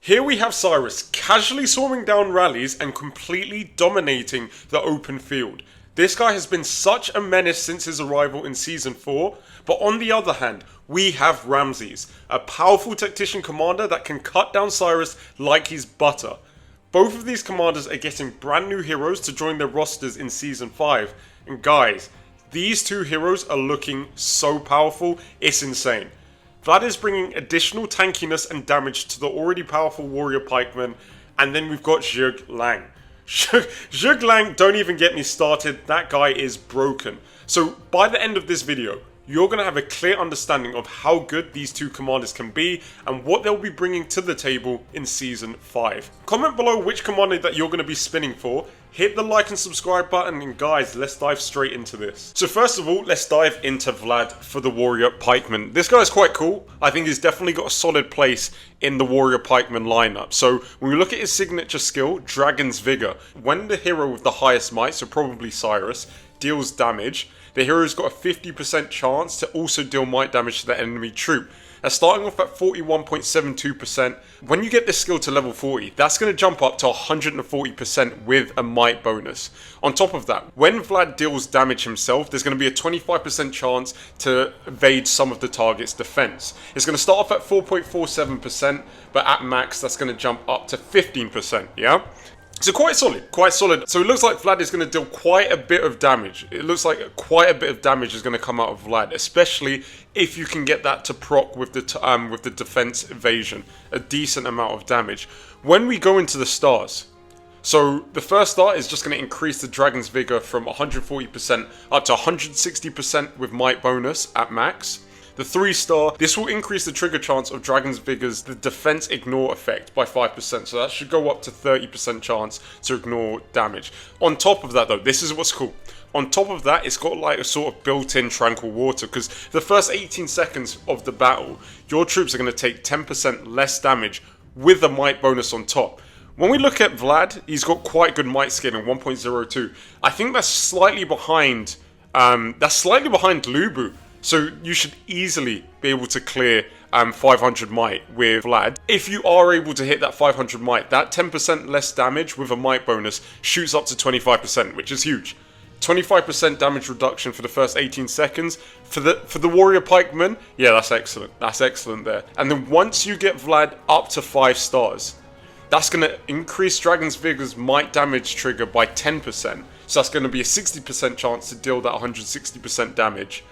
Here we have Cyrus casually swarming down rallies and completely dominating the open field. This guy has been such a menace since his arrival in Season 4, but on the other hand, we have Ramses, a powerful tactician commander that can cut down Cyrus like he's butter. Both of these commanders are getting brand new heroes to join their rosters in Season 5, and guys, these two heroes are looking so powerful, it's insane. Vlad is bringing additional tankiness and damage to the already powerful warrior pikeman, and then we've got Zhuge Liang. Zhuge Liang, don't even get me started, that guy is broken. So by the end of this video, you're going to have a clear understanding of how good these two commanders can be and what they'll be bringing to the table in Season 5. Comment below which commander that you're going to be spinning for, hit the like and subscribe button, and guys, let's dive straight into this. So first of all, let's dive into Vlad for the warrior pikeman. This guy is quite cool. I think he's definitely got a solid place in the warrior pikeman lineup. So when we look at his signature skill, Dragon's Vigor, when the hero with the highest might, so probably Cyrus, deals damage, the hero's got a 50% chance to also deal might damage to the enemy troop. Now starting off at 41.72%, when you get this skill to level 40, that's going to jump up to 140% with a might bonus. On top of that, when Vlad deals damage himself, there's going to be a 25% chance to evade some of the target's defense. It's going to start off at 4.47%, but at max that's going to jump up to 15%, yeah? So quite solid, quite solid. So it looks like Vlad is going to deal quite a bit of damage. It looks like quite a bit of damage is going to come out of Vlad, especially if you can get that to proc with the defense evasion. A decent amount of damage. When we go into the stars, so the first star is just going to increase the Dragon's Vigor from 140% up to 160% with might bonus at max. The 3-star, this will increase the trigger chance of Dragon's Vigor's the defense ignore effect by 5%, so that should go up to 30% chance to ignore damage. On top of that though, this is what's cool. On top of that, it's got like a sort of built-in tranquil water, because the first 18 seconds of the battle, your troops are going to take 10% less damage with a might bonus on top. When we look at Vlad, he's got quite good might scaling, 1.02. I think that's slightly behind, Lubu. So you should easily be able to clear 500 might with Vlad. If you are able to hit that 500 might, that 10% less damage with a might bonus shoots up to 25%, which is huge. 25% damage reduction for the first 18 seconds. For the warrior pikeman, yeah, that's excellent. That's excellent there. And then once you get Vlad up to 5 stars, that's going to increase Dragon's Vigor's might damage trigger by 10%. So that's going to be a 60% chance to deal that 160% damage.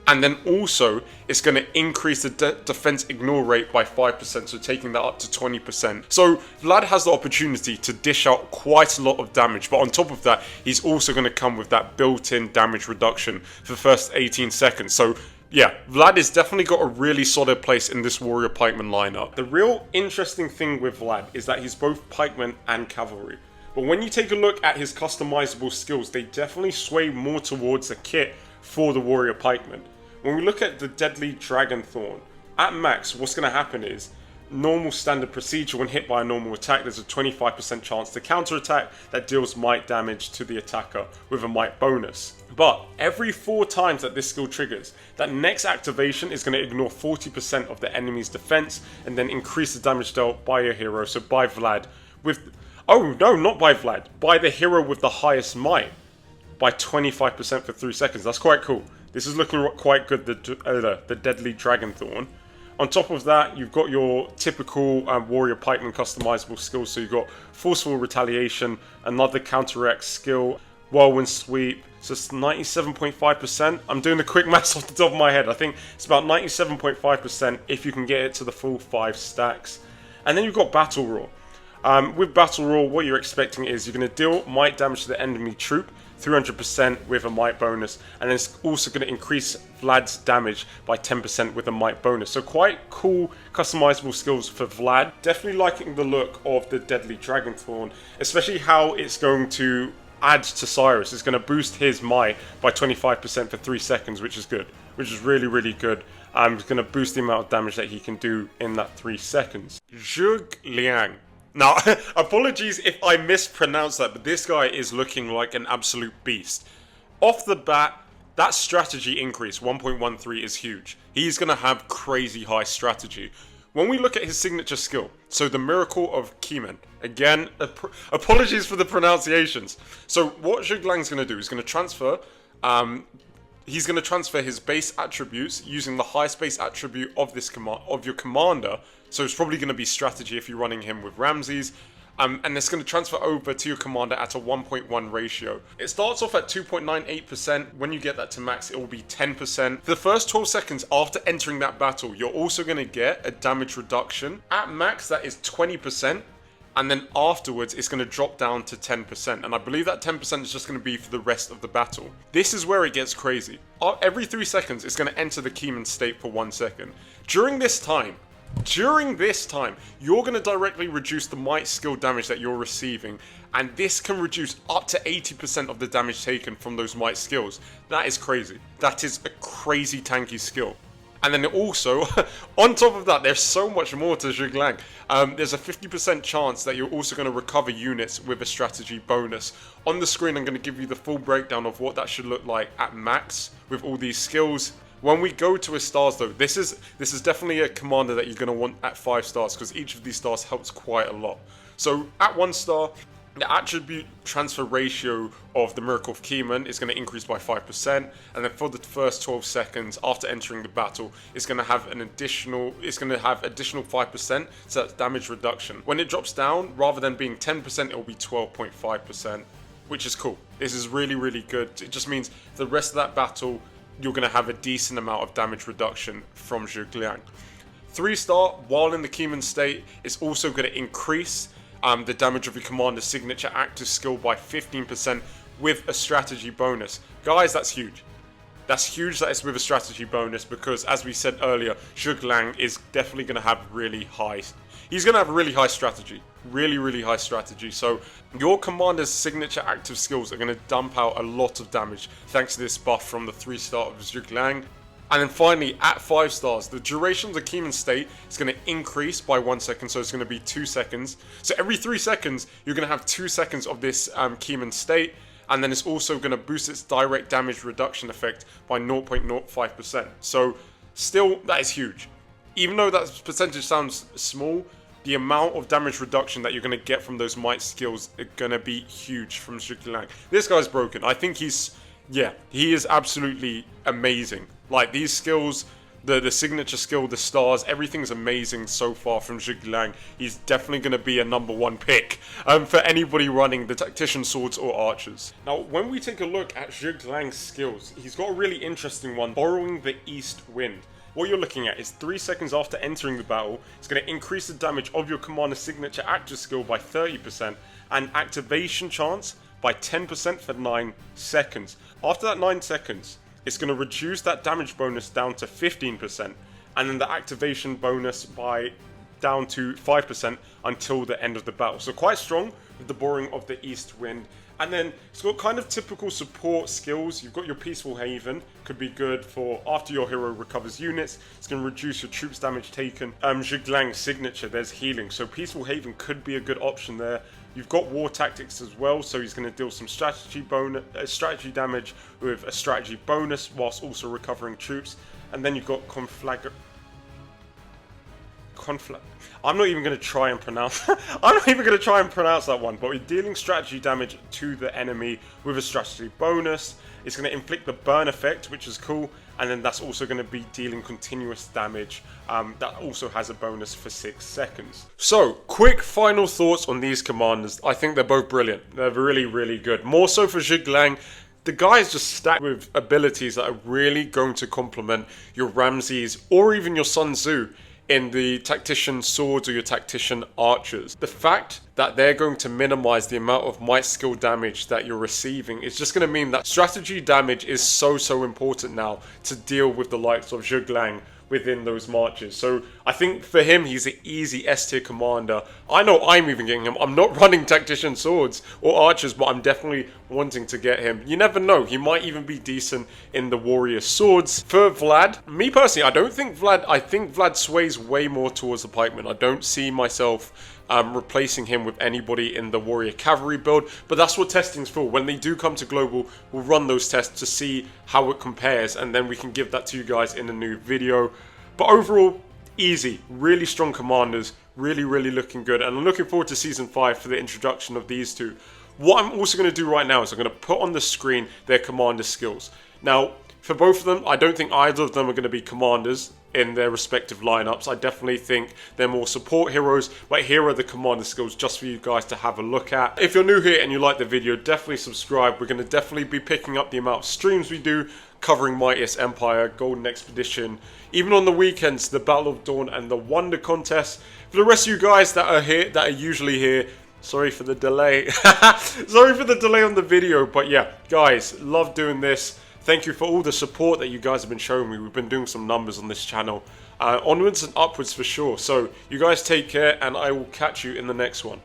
And then also, it's going to increase the defense ignore rate by 5%, so taking that up to 20%. So Vlad has the opportunity to dish out quite a lot of damage, but on top of that, he's also going to come with that built-in damage reduction for the first 18 seconds. So yeah, Vlad has definitely got a really solid place in this warrior pikeman lineup. The real interesting thing with Vlad is that he's both pikeman and cavalry. But when you take a look at his customizable skills, they definitely sway more towards a kit for the warrior pikeman. When we look at the Deadly Dragon Thorn, at max, what's going to happen is, normal standard procedure, when hit by a normal attack, there's a 25% chance to counterattack that deals might damage to the attacker with a might bonus. But every 4 times that this skill triggers, that next activation is going to ignore 40% of the enemy's defense and then increase the damage dealt by your hero, so by Vlad, with... Oh no, not by Vlad, by the hero with the highest might, by 25% for 3 seconds. That's quite cool. This is looking quite good, the Deadly Dragon Thorn. On top of that, you've got your typical warrior pikeman customizable skills. So you've got Forceful Retaliation, another counteract skill, Whirlwind Sweep. So it's 97.5%. I'm doing the quick maths off the top of my head. I think it's about 97.5% if you can get it to the full 5 stacks. And then you've got Battle Roar. With Battle Roar, what you're expecting is you're going to deal might damage to the enemy troop, 300% with a might bonus, and then it's also going to increase Vlad's damage by 10% with a might bonus. So quite cool customizable skills for Vlad. Definitely liking the look of the Deadly Dragon Thorn, especially how it's going to add to Cyrus. It's going to boost his might by 25% for 3 seconds, which is good, which is really, really good. It's going to boost the amount of damage that he can do in that 3 seconds. Zhuge Liang. Now, apologies if I mispronounce that, but this guy is looking like an absolute beast. Off the bat, that strategy increase, 1.13, is huge. He's going to have crazy high strategy. when we look at his signature skill, so the Miracle of Keeman, again, apologies for the pronunciations. So what Zhuge Liang's going to do is going to transfer, he's going to transfer his base attributes using the highest base attribute of this of your commander. So it's probably going to be strategy if you're running him with Ramses. And it's going to transfer over to your commander at a 1.1 ratio. It starts off at 2.98%. When you get that to max, it will be 10%. For the first 12 seconds after entering that battle, you're also going to get a damage reduction. At max, that is 20%. And then afterwards, it's going to drop down to 10%. And I believe that 10% is just going to be for the rest of the battle. This is where it gets crazy. Every 3 seconds, it's going to enter the Keeman state for 1 second. During this time, you're going to directly reduce the might skill damage that you're receiving, and this can reduce up to 80% of the damage taken from those might skills. That is crazy. That is a crazy tanky skill. And then also, on top of that, there's so much more to Zhuge Liang. There's a 50% chance that you're also going to recover units with a strategy bonus. On the screen, I'm going to give you the full breakdown of what that should look like at max with all these skills. When we go to his stars though, this is definitely a commander that you're going to want at 5 stars because each of these stars helps quite a lot. So at 1 star, the attribute transfer ratio of the Miracle of Keeman is going to increase by 5%, and then for the first 12 seconds after entering the battle, it's going to have additional 5%, so that's damage reduction. When it drops down, rather than being 10%, it will be 12.5%, which is cool. This is really, really good. It just means the rest of that battle, you're going to have a decent amount of damage reduction from Zhuge Liang. 3 star, while in the Keeman state, is also going to increase the damage of your commander's signature active skill by 15% with a strategy bonus. Guys, that's huge. That's huge that it's with a strategy bonus because, as we said earlier, Zhuge Liang is definitely going to have he's going to have a really high strategy. Really, really high strategy. So your commander's signature active skills are going to dump out a lot of damage thanks to this buff from the 3 star of Zhuge Liang. And then finally, at 5 stars, the duration of the Keeman state is going to increase by 1 second, so it's going to be 2 seconds. So every 3 seconds, you're going to have 2 seconds of this Keeman state, and then it's also going to boost its direct damage reduction effect by 0.05%. So still, that is huge. Even though that percentage sounds small, the amount of damage reduction that you're going to get from those might skills are going to be huge from Zhuge Liang. This guy's broken. I think he is absolutely amazing. Like, these skills, the signature skill, the stars, everything's amazing so far from Zhuge Liang. He's definitely going to be a #1 pick for anybody running the tactician swords or archers. Now, when we take a look at Zhuge Liang's skills, he's got a really interesting one, borrowing the east wind. What you're looking at is 3 seconds after entering the battle, it's going to increase the damage of your commander's signature active skill by 30% and activation chance by 10% for 9 seconds. After that 9 seconds, it's going to reduce that damage bonus down to 15% and then the activation bonus by down to 5% until the end of the battle. So quite strong with the borrowing of the east wind. And then it's got kind of typical support skills. You've got your Peaceful Haven, could be good for after your hero recovers units. It's going to reduce your troops damage taken. Zhuge Liang's signature, there's healing. So Peaceful Haven could be a good option there. You've got War Tactics as well, so he's going to deal some strategy damage with a strategy bonus whilst also recovering troops. And then you've got I'm not even going to try and pronounce that one, but we're dealing strategy damage to the enemy with a strategy bonus. It's going to inflict the burn effect, which is cool, and then that's also going to be dealing continuous damage. That also has a bonus for 6 seconds. So, quick final thoughts on these commanders. I think they're both brilliant. They're really, really good. More so for Zhuge Liang. The guy is just stacked with abilities that are really going to complement your Ramses or even your Sun Tzu in the tactician swords or your tactician archers. The fact that they're going to minimize the amount of might skill damage that you're receiving is just going to mean that strategy damage is so important now to deal with the likes of Zhuge Liang within those marches. So I think for him, he's an easy S tier commander. I know I'm even getting him. I'm not running tactician swords or archers, but I'm definitely wanting to get him. You never know, he might even be decent in the warrior swords. For Vlad, me personally, I think Vlad sways way more towards the pikeman. I don't see myself replacing him with anybody in the warrior cavalry build, but that's what testing's for. When they do come to global, we'll run those tests to see how it compares, and then we can give that to you guys in a new video. But overall, Easy, really strong commanders, really looking good, and I'm looking forward to Season 5 for the introduction of these two. What I'm also going to do right now is I'm going to put on the screen their commander skills. Now, for both of them, I don't think either of them are going to be commanders in their respective lineups. I definitely think they're more support heroes, but here are the commander skills just for you guys to have a look at. If you're new here and you like the video, definitely subscribe. We're going to definitely be picking up the amount of streams we do, covering Mightiest Empire, Golden Expedition, even on the weekends, the Battle of Dawn and the Wonder Contest. For the rest of you guys that are here, that are usually here, sorry for the delay. Sorry for the delay on the video, but yeah, guys, love doing this. Thank you for all the support that you guys have been showing me. We've been doing some numbers on this channel. Onwards and upwards for sure. So, you guys take care, and I will catch you in the next one.